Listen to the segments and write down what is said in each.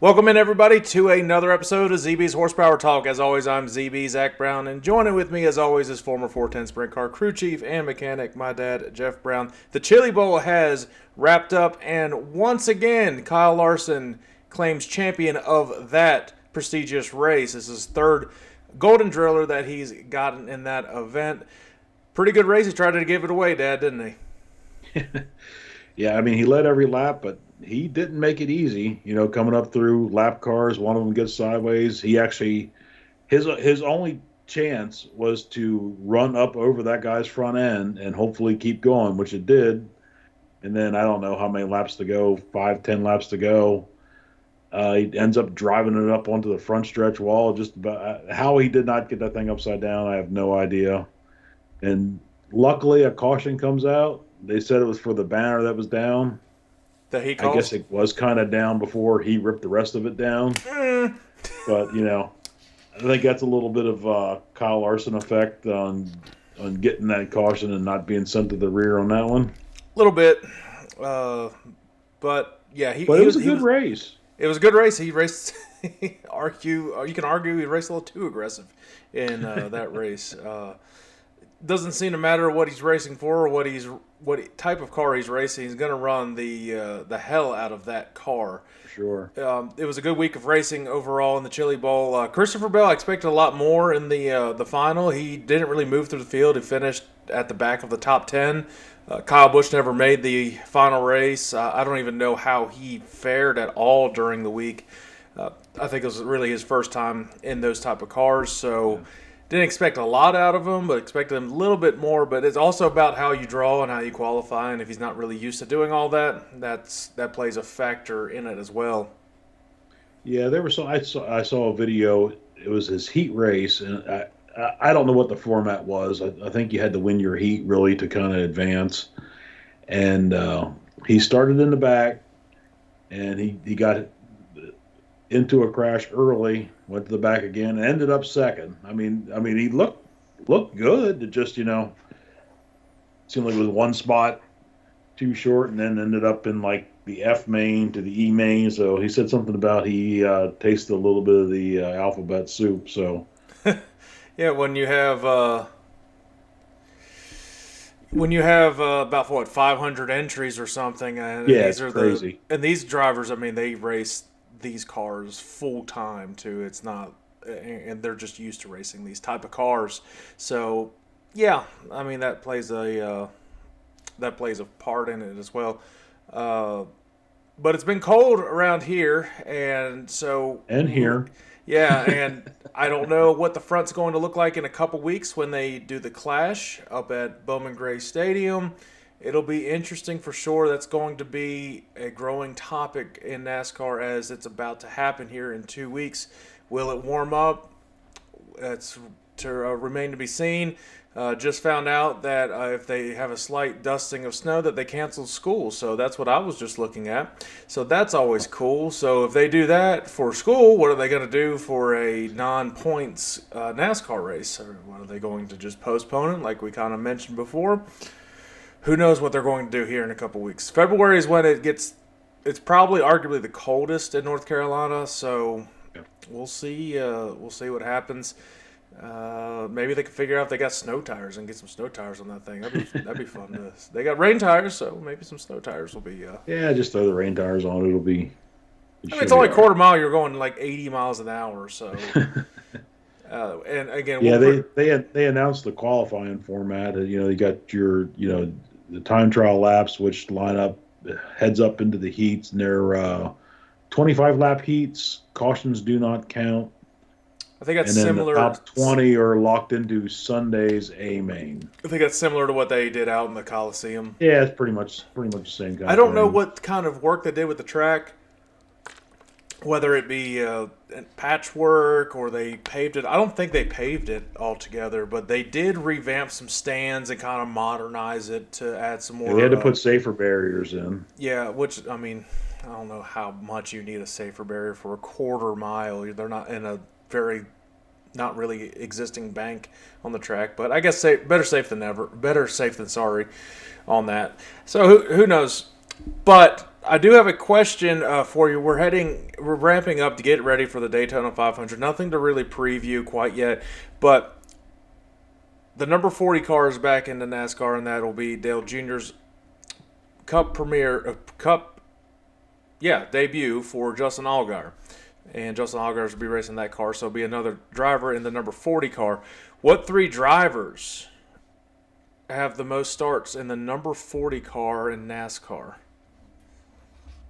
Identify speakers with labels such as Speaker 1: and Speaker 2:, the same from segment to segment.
Speaker 1: Welcome in, everybody, to another episode of ZB's Horsepower Talk. As always, I'm ZB, Zack Brown, and joining with me, as always, is former 410 Sprint Car crew chief and mechanic, my dad, Jeff Brown. The Chili Bowl has wrapped up, and once again, Kyle Larson claims champion of that prestigious race. This is his third Golden Driller that he's gotten in that event. Pretty good race. He tried to give it away, Dad, didn't he?
Speaker 2: Yeah, I mean, he led every lap, but he didn't make it easy. Coming up through lap cars, one of them gets sideways. He actually, his only chance was to run up over that guy's front end and hopefully keep going, which it did. And then I don't know how many laps to go, 5, 10 laps to go. He ends up driving it up onto the front stretch wall. Just about how he did not get that thing upside down, I have no idea. And luckily, a caution comes out. They said it was for the banner that was down.
Speaker 1: That he
Speaker 2: I
Speaker 1: calls?
Speaker 2: guess it was kind of down before he ripped the rest of it down. But I think that's a little bit of Kyle Larson effect on getting that caution and not being sent to the rear on that one.
Speaker 1: A little bit. But, yeah,
Speaker 2: But it was a good race.
Speaker 1: It was a good race. He raced. You can argue he raced a little too aggressive in that race. Doesn't seem to matter what he's racing for or what type of car he's racing. He's going to run the hell out of that car.
Speaker 2: Sure.
Speaker 1: It was a good week of racing overall in the Chili Bowl. Christopher Bell, I expected a lot more in the final. He didn't really move through the field. He finished at the back of the top 10. Kyle Busch never made the final race. I don't even know how he fared at all during the week. I think it was really his first time in those type of cars, so... Yeah. Didn't expect a lot out of him, but expected him a little bit more. But it's also about how you draw and how you qualify. And if he's not really used to doing all that, that plays a factor in it as well.
Speaker 2: Yeah, there was some. I saw a video. It was his heat race, and I don't know what the format was. I think you had to win your heat really to kind of advance. And he started in the back, and he got into a crash early, went to the back again, and ended up second. I mean, he looked good. It just, seemed like it was one spot too short, and then ended up in like the F main to the E main. So he said something about he tasted a little bit of the alphabet soup. So
Speaker 1: yeah, when you have about 500 entries or something, and
Speaker 2: yeah,
Speaker 1: these
Speaker 2: it's
Speaker 1: are
Speaker 2: crazy.
Speaker 1: And these drivers, I mean, they race these cars full time too. It's not, and they're just used to racing these type of cars. So yeah, I mean that plays a part in it as well. But it's been cold around here, and so
Speaker 2: And here,
Speaker 1: yeah, and I don't know what the front's going to look like in a couple weeks when they do the clash up at Bowman Gray Stadium. It'll be interesting for sure. That's going to be a growing topic in NASCAR as it's about to happen here in 2 weeks. Will it warm up? It's to remain to be seen. Just found out that if they have a slight dusting of snow that they canceled school. So that's what I was just looking at. So that's always cool. So if they do that for school, what are they going to do for a non-points NASCAR race? Or what are they going to just postpone it like we kind of mentioned before? Who knows what they're going to do here in a couple weeks. February is when it's probably arguably the coldest in North Carolina, so we'll see what happens. Maybe they can figure out if they got snow tires and get some snow tires on that thing. That'd be fun. They got rain tires, so maybe some snow tires will be.
Speaker 2: yeah, just throw the rain tires on. It'll be.
Speaker 1: I mean, it's only a quarter mile. You're going like 80 miles an hour, so. And again,
Speaker 2: yeah, they announced the qualifying format. You got your the time trial laps, which line up heads up into the heats, and they're 25 lap heats. Cautions do not count.
Speaker 1: I think that's
Speaker 2: and then
Speaker 1: similar.
Speaker 2: The top 20 are locked into Sunday's A main.
Speaker 1: I think that's similar to what they did out in the Coliseum.
Speaker 2: Yeah, it's pretty much the same kind.
Speaker 1: I don't know what kind of work they did with the track. Whether it be patchwork or they paved it. I don't think they paved it altogether, but they did revamp some stands and kind of modernize it to add some more.
Speaker 2: Yeah, they had to put safer barriers in.
Speaker 1: Yeah, which, I mean, I don't know how much you need a safer barrier for a quarter mile. They're not in a very not really existing bank on the track, but I guess better safe than never. Better safe than sorry on that. So who knows? But I do have a question for you. We're ramping up to get ready for the Daytona 500. Nothing to really preview quite yet, but the number 40 car is back into NASCAR, and that'll be Dale Jr.'s debut for Justin Allgaier. And Justin Allgaier will be racing that car, so it'll be another driver in the number 40 car. What three drivers have the most starts in the number 40 car in NASCAR?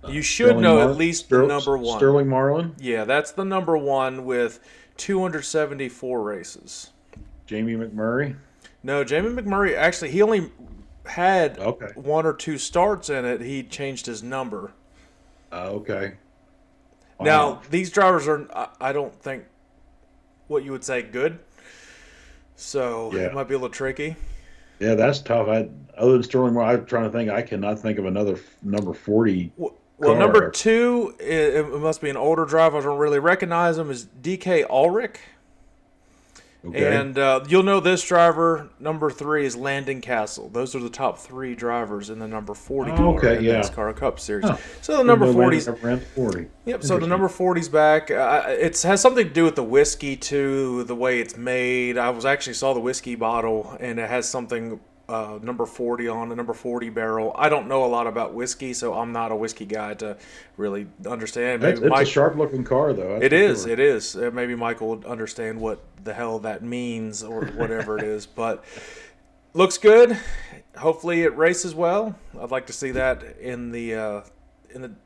Speaker 1: You should know at least the number one.
Speaker 2: Sterling Marlin?
Speaker 1: Yeah, that's the number one with 274 races.
Speaker 2: Jamie McMurray?
Speaker 1: No, Jamie McMurray, actually, he only had
Speaker 2: Okay.
Speaker 1: one or two starts in it. He changed his number.
Speaker 2: Okay. Wow.
Speaker 1: Now, these drivers are, I don't think, what you would say good. So
Speaker 2: Yeah.
Speaker 1: it might be a little tricky.
Speaker 2: Yeah, that's tough. Other than Sterling Marlin, I'm trying to think. I cannot think of another number 40.
Speaker 1: Well,
Speaker 2: car.
Speaker 1: number two, it must be an older driver. I don't really recognize him, is DK Ulrich.
Speaker 2: Okay.
Speaker 1: And you'll know this driver. Number three is Landon Castle. Those are the top three drivers in the number 40 car in the NASCAR Cup Series.
Speaker 2: Huh.
Speaker 1: So the number 40's.
Speaker 2: Ran 40.
Speaker 1: Yep. So the number 40's back. It has something to do with the whiskey too, the way it's made. I actually saw the whiskey bottle, and it has something number 40 on the number 40 barrel. I don't know a lot about whiskey, so I'm not a whiskey guy to really understand.
Speaker 2: It's a sharp-looking car, though.
Speaker 1: It is. It is. Maybe Michael would understand what the hell that means or whatever it is. But looks good. Hopefully it races well. I'd like to see that in the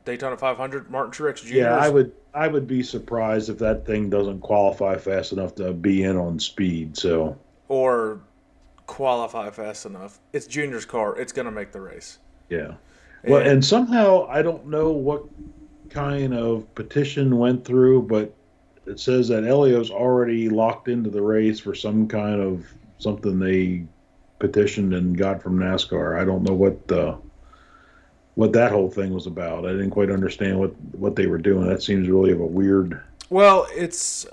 Speaker 1: Daytona 500. Martin Truex Jr.
Speaker 2: Yeah, I would be surprised if that thing doesn't qualify fast enough to be in on speed. So
Speaker 1: or qualify fast enough. It's Junior's car. It's going to make the race.
Speaker 2: Yeah. Well, and somehow I don't know what kind of petition went through, but it says that Elio's already locked into the race for some kind of something they petitioned and got from NASCAR. I don't know what that whole thing was about. I didn't quite understand what they were doing. That seems really of a weird.
Speaker 1: Well, it's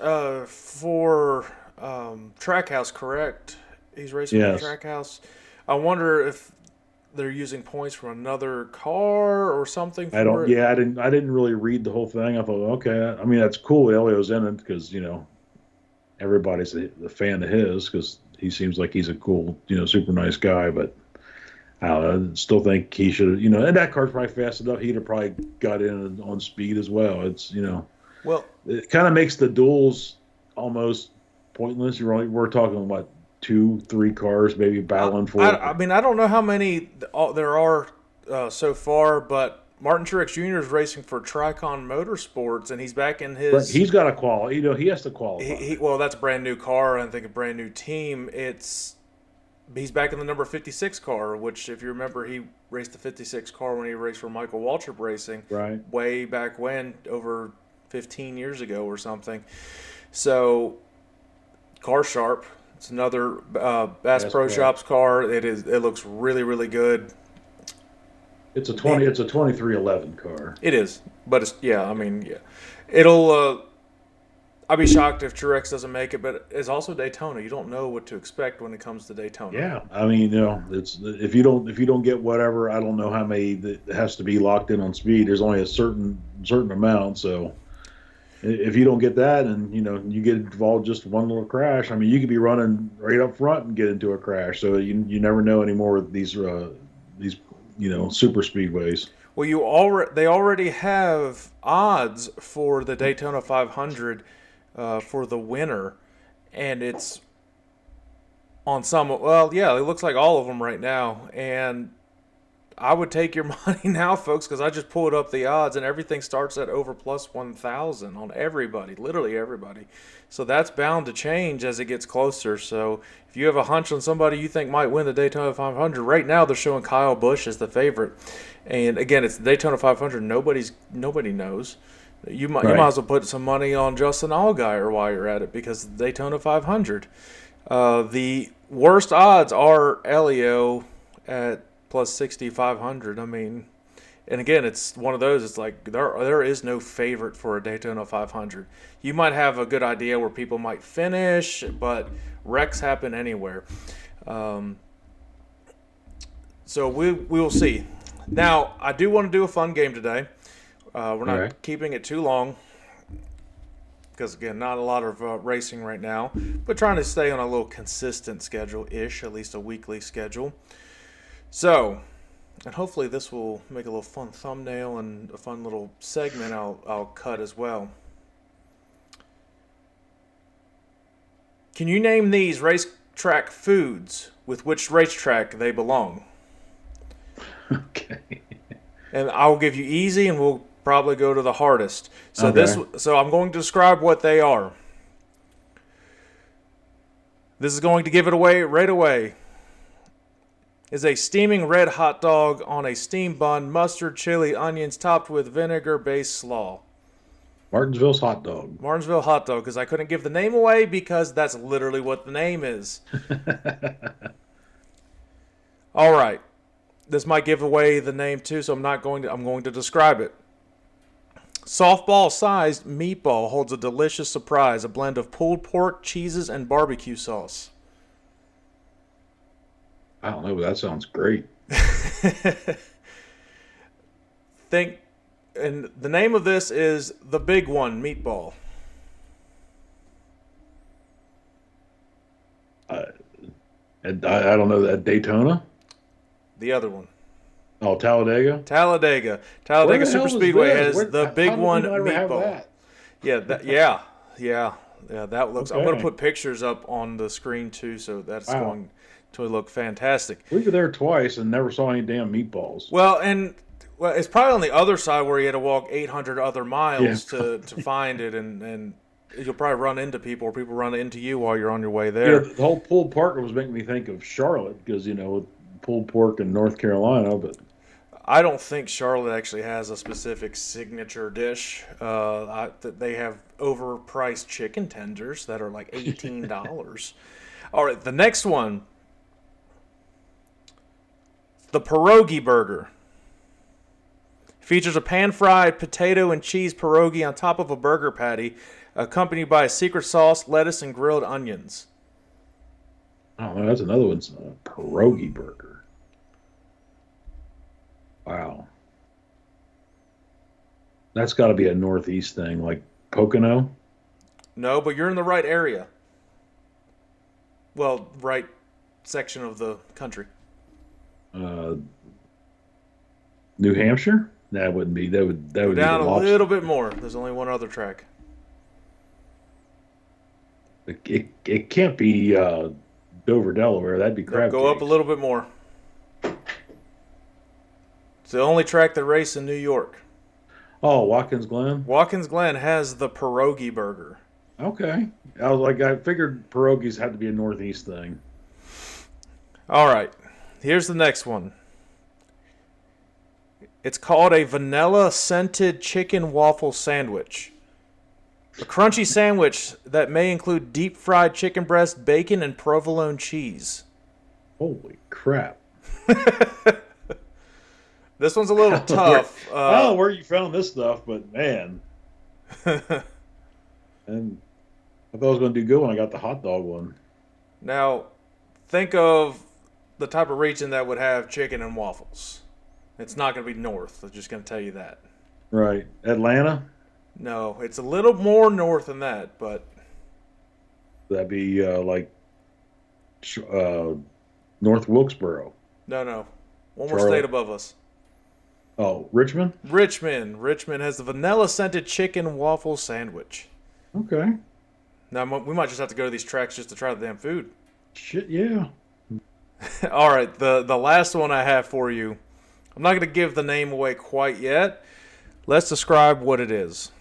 Speaker 1: for Trackhouse, correct? He's racing for Trackhouse. I wonder if they're using points from another car or something.
Speaker 2: Yeah, I didn't really read the whole thing. I thought, okay, I mean that's cool. Elio's in it because everybody's a fan of his because he seems like he's a cool, super nice guy. But I don't know, I still think he should, and that car's probably fast enough. He'd have probably got in on speed as well. It's
Speaker 1: well,
Speaker 2: it kind of makes the duels almost pointless. We're talking about 2-3 cars maybe battling for it.
Speaker 1: I mean, I don't know how many there are so far, but Martin Truex Jr. is racing for Tricon Motorsports, and he's back in his.
Speaker 2: But he's got to qualify. He has to qualify.
Speaker 1: Well, that's a brand new car, and I think a brand new team. He's back in the number 56 car, which, if you remember, he raced the 56 car when he raced for Michael Waltrip Racing,
Speaker 2: right?
Speaker 1: Way back when, over 15 years ago or something. So, car sharp. It's another Bass Pro Shops car. It looks really, really good.
Speaker 2: It's a 2311 car.
Speaker 1: It is, but it'll. I'd be shocked if Truex doesn't make it, but it's also Daytona. You don't know what to expect when it comes to Daytona.
Speaker 2: Yeah, I mean, it's if you don't get whatever, I don't know how many that has to be locked in on speed. There's only a certain amount, so. If you don't get that and, you get involved just one little crash, I mean, you could be running right up front and get into a crash. So you never know anymore with these super speedways.
Speaker 1: Well, they already have odds for the Daytona 500 for the winner, and it's on some. Well, yeah, it looks like all of them right now, and I would take your money now, folks, because I just pulled up the odds, and everything starts at over plus 1,000 on everybody, literally everybody. So that's bound to change as it gets closer. So if you have a hunch on somebody you think might win the Daytona 500, right now they're showing Kyle Busch as the favorite. And again, it's the Daytona 500. Nobody knows. You might as well put some money on Justin Allgaier while you're at it because the Daytona 500. The worst odds are Elio at plus 6,500. I mean, and again, it's one of those. It's like there is no favorite for a Daytona 500. You might have a good idea where people might finish, but wrecks happen anywhere. So we will see. Now, I do want to do a fun game today. We're
Speaker 2: All right.
Speaker 1: not keeping it too long because, again, not a lot of racing right now, but trying to stay on a little consistent schedule-ish, at least a weekly schedule. So, and hopefully this will make a little fun thumbnail and a fun little segment I'll cut as well. Can you name these racetrack foods with which racetrack they belong?
Speaker 2: Okay.
Speaker 1: And I'll give you easy, and we'll probably go to the hardest.
Speaker 2: Okay.
Speaker 1: So I'm going to describe what they are. This is going to give it away right away. Is a steaming red hot dog on a steam bun, mustard, chili, onions, topped with vinegar-based slaw.
Speaker 2: Martinsville's hot dog.
Speaker 1: Martinsville hot dog, because I couldn't give the name away because that's literally what the name is. All right. This might give away the name too, so I'm going to describe it. Softball-sized meatball holds a delicious surprise, a blend of pulled pork, cheeses, and barbecue sauce.
Speaker 2: I don't know, but that sounds great.
Speaker 1: And the name of this is the Big One Meatball.
Speaker 2: Uh, and I don't know that Daytona.
Speaker 1: The other one.
Speaker 2: Oh, Talladega.
Speaker 1: Talladega
Speaker 2: Where the
Speaker 1: Super
Speaker 2: hell is
Speaker 1: Speedway
Speaker 2: this?
Speaker 1: has the Big
Speaker 2: How did
Speaker 1: One
Speaker 2: we not ever have
Speaker 1: Meatball.
Speaker 2: that?
Speaker 1: Yeah. That looks. I'm going to
Speaker 2: Okay.
Speaker 1: put pictures up on the screen too, so that's
Speaker 2: Wow.
Speaker 1: going to look fantastic.
Speaker 2: We were there twice and never saw any damn meatballs.
Speaker 1: Well, it's probably on the other side where you had to walk 800 other miles
Speaker 2: Yeah.
Speaker 1: to find it, and you'll probably run into people, or people run into you while you're on your way
Speaker 2: Yeah,
Speaker 1: there.
Speaker 2: the whole pulled pork was making me think of Charlotte because with pulled pork in North Carolina, but
Speaker 1: I don't think Charlotte actually has a specific signature dish. They have overpriced chicken tenders that are like $18. All right, the next one, the pierogi burger. Features a pan-fried potato and cheese pierogi on top of a burger patty, accompanied by a secret sauce, lettuce, and grilled onions.
Speaker 2: I don't know. That's another one's a pierogi burger. Wow, that's got to be a Northeast thing, like Pocono.
Speaker 1: No, but you're in the right area. Well, right section of the country.
Speaker 2: Uh, New Hampshire? That wouldn't be. That
Speaker 1: Go
Speaker 2: would be the
Speaker 1: down a
Speaker 2: lobster.
Speaker 1: little bit more. There's only one other track.
Speaker 2: It can't be Dover, Delaware. That'd be crab
Speaker 1: Go up a
Speaker 2: cakes.
Speaker 1: little bit more. It's the only track that race in New York.
Speaker 2: Oh, Watkins Glen.
Speaker 1: Watkins Glen has the pierogi burger.
Speaker 2: Okay, I figured pierogies had to be a Northeast thing.
Speaker 1: All right, here's the next one. It's called a vanilla scented chicken waffle sandwich. A crunchy sandwich that may include deep fried chicken breast, bacon, and provolone cheese.
Speaker 2: Holy crap!
Speaker 1: This one's a little tough.
Speaker 2: I don't know where you found this stuff, but man, and I thought I was going to do good when I got the hot dog one.
Speaker 1: Now, think of the type of region that would have chicken and waffles. It's not going to be north. I'm just going to tell you that.
Speaker 2: Right, Atlanta.
Speaker 1: No, it's a little more north than that, but
Speaker 2: That'd be North Wilkesboro.
Speaker 1: no. One more
Speaker 2: Charlotte.
Speaker 1: state above us.
Speaker 2: Oh, Richmond.
Speaker 1: Richmond. Richmond has the vanilla scented chicken waffle sandwich.
Speaker 2: Okay.
Speaker 1: Now, we might just have to go to these tracks just to try the damn food.
Speaker 2: Shit, yeah.
Speaker 1: All right, the last one I have for you. I'm not going to give the name away quite yet. Let's describe what it is.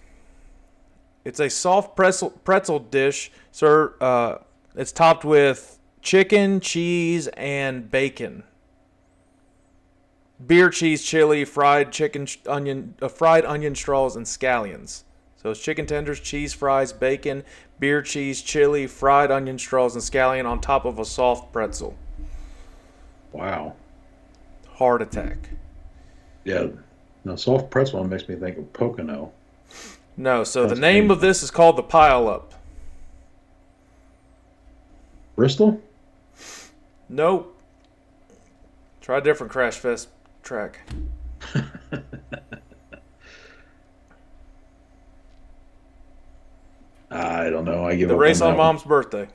Speaker 1: It's a soft pretzel dish, sir. It's topped with chicken, cheese, and bacon. Beer, cheese, chili, fried onion straws, and scallions. So it's chicken tenders, cheese fries, bacon, beer, cheese, chili, fried onion straws, and scallion on top of a soft pretzel.
Speaker 2: Wow.
Speaker 1: Heart attack.
Speaker 2: Yeah. Now, soft pretzel makes me think of Pocono.
Speaker 1: No, so
Speaker 2: That's
Speaker 1: the name
Speaker 2: painful.
Speaker 1: of this is called the Pile Up.
Speaker 2: Bristol?
Speaker 1: Nope. Try a different Crash Fest track.
Speaker 2: I give
Speaker 1: The
Speaker 2: up
Speaker 1: race
Speaker 2: on
Speaker 1: on
Speaker 2: that one.
Speaker 1: Mom's birthday.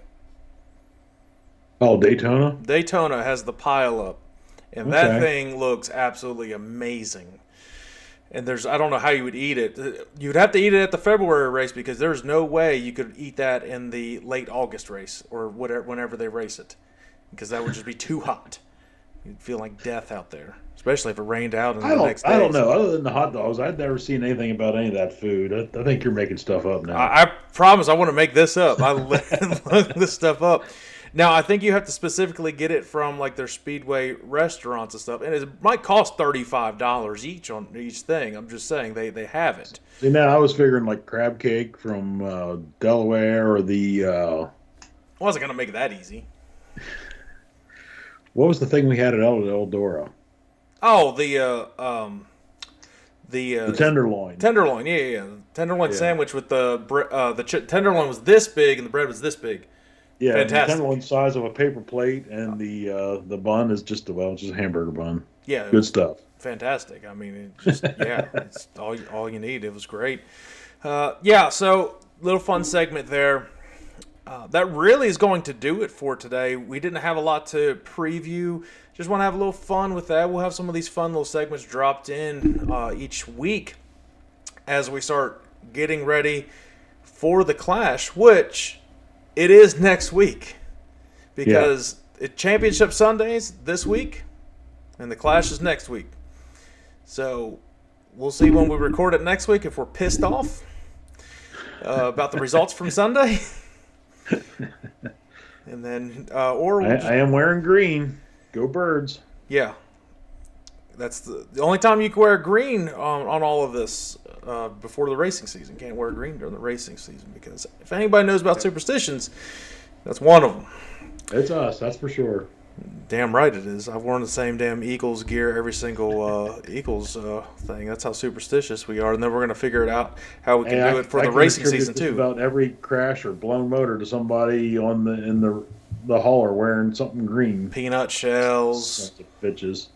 Speaker 2: Oh, Daytona.
Speaker 1: Daytona has the pile up, and that
Speaker 2: Okay.
Speaker 1: thing looks absolutely amazing. And I don't know how you would eat it. You'd have to eat it at the February race because there's no way you could eat that in the late August race or whatever, whenever they race it, because that would just be too hot. You'd feel like death out there, especially if it rained out in
Speaker 2: I
Speaker 1: the
Speaker 2: don't.
Speaker 1: next
Speaker 2: I don't
Speaker 1: days.
Speaker 2: know. Other than the hot dogs, I've never seen anything about any of that food. I think you're making stuff up now.
Speaker 1: I promise I want to make this up. I look this stuff up. Now I think you have to specifically get it from like their Speedway restaurants and stuff, and it might cost $35 each on each thing. I'm just saying they have it.
Speaker 2: See, now I was figuring like crab cake from Delaware or the
Speaker 1: I wasn't gonna make it that easy.
Speaker 2: what was the thing we had at Eldora?
Speaker 1: Oh, the
Speaker 2: The tenderloin.
Speaker 1: tenderloin. Yeah. Tenderloin
Speaker 2: Yeah,
Speaker 1: sandwich with tenderloin was this big and the bread was this big.
Speaker 2: yeah. The
Speaker 1: Fantastic.
Speaker 2: tenderloin size of a paper plate, and the bun is just just a hamburger bun.
Speaker 1: Yeah, it
Speaker 2: Good
Speaker 1: was
Speaker 2: stuff.
Speaker 1: fantastic. I mean, it just yeah, it's all you need. It was great. Yeah, so little fun segment there. That really is going to do it for today. We didn't have a lot to preview. Just want to have a little fun with that. We'll have some of these fun little segments dropped in each week as we start getting ready for the Clash, which it is next week
Speaker 2: Yeah.
Speaker 1: because it Championship Sundays this week and the Clash is next week. So we'll see when we record it next week if we're pissed off about the results from Sunday. And then, or we'll
Speaker 2: I am wearing green. Go Birds.
Speaker 1: yeah, that's the only time you can wear green on all of this before the racing season. Can't wear green during the racing season because if anybody knows about superstitions, that's one of them.
Speaker 2: It's us, that's for sure.
Speaker 1: Damn right it is. I've worn the same damn Eagles gear every single Eagles thing. That's how superstitious we are. And then we're going to figure it out how we can
Speaker 2: Hey,
Speaker 1: do it for
Speaker 2: I
Speaker 1: the
Speaker 2: can
Speaker 1: racing
Speaker 2: attribute
Speaker 1: season
Speaker 2: just
Speaker 1: too.
Speaker 2: about every crash or blown motor to somebody on the hauler wearing something green.
Speaker 1: Peanut shells.
Speaker 2: Sons of bitches.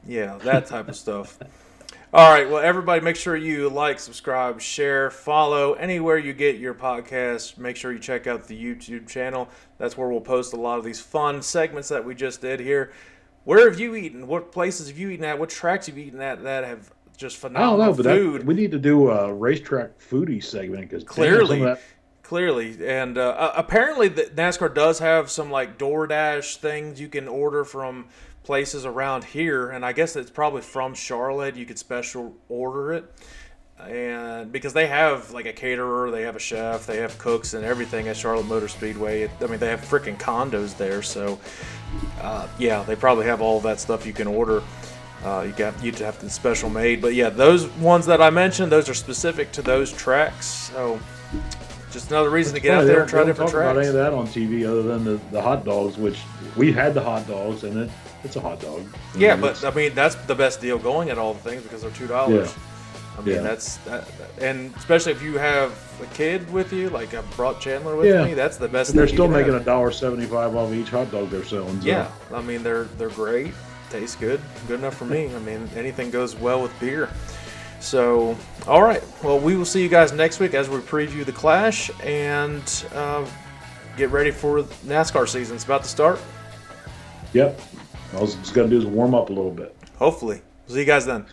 Speaker 1: Yeah, that type of stuff. All right, well, everybody, make sure you like, subscribe, share, follow anywhere you get your podcast. Make sure you check out the YouTube channel. That's where we'll post a lot of these fun segments that we just did here. Where have you eaten? What places have you eaten at? What tracks have you eaten at that have just
Speaker 2: I don't know,
Speaker 1: phenomenal
Speaker 2: but
Speaker 1: food?
Speaker 2: we need to do a racetrack foodie segment because some
Speaker 1: Clearly,
Speaker 2: of that.
Speaker 1: clearly, and apparently the NASCAR does have some like DoorDash things you can order from places around here, and I guess it's probably from Charlotte. You could special order it, and because they have like a caterer, they have a chef, they have cooks and everything at Charlotte Motor Speedway. I mean, they have freaking condos there, so yeah, they probably have all that stuff you can order. You'd have to special made, but yeah, those ones that I mentioned, those are specific to those tracks. So just another reason to get out there and try different
Speaker 2: They don't talk about any
Speaker 1: tracks.
Speaker 2: of that on TV other than the hot dogs, which we had the hot dogs, and it's a hot dog.
Speaker 1: Yeah,
Speaker 2: It's-
Speaker 1: but I mean that's the best deal going at all the things because they're $2.
Speaker 2: Yeah.
Speaker 1: I mean
Speaker 2: Yeah.
Speaker 1: that's and especially if you have a kid with you, like I brought Chandler with
Speaker 2: Yeah.
Speaker 1: me, that's the best
Speaker 2: and they're
Speaker 1: thing
Speaker 2: still
Speaker 1: you can
Speaker 2: making
Speaker 1: have.
Speaker 2: $1.75 off each hot dog they're selling. So.
Speaker 1: Yeah, I mean they're great, taste good enough for me. I mean anything goes well with beer. So all right, well we will see you guys next week as we preview the Clash and get ready for NASCAR season. It's about to start.
Speaker 2: Yep. All it's got to do is warm up a little bit.
Speaker 1: Hopefully, see you guys then.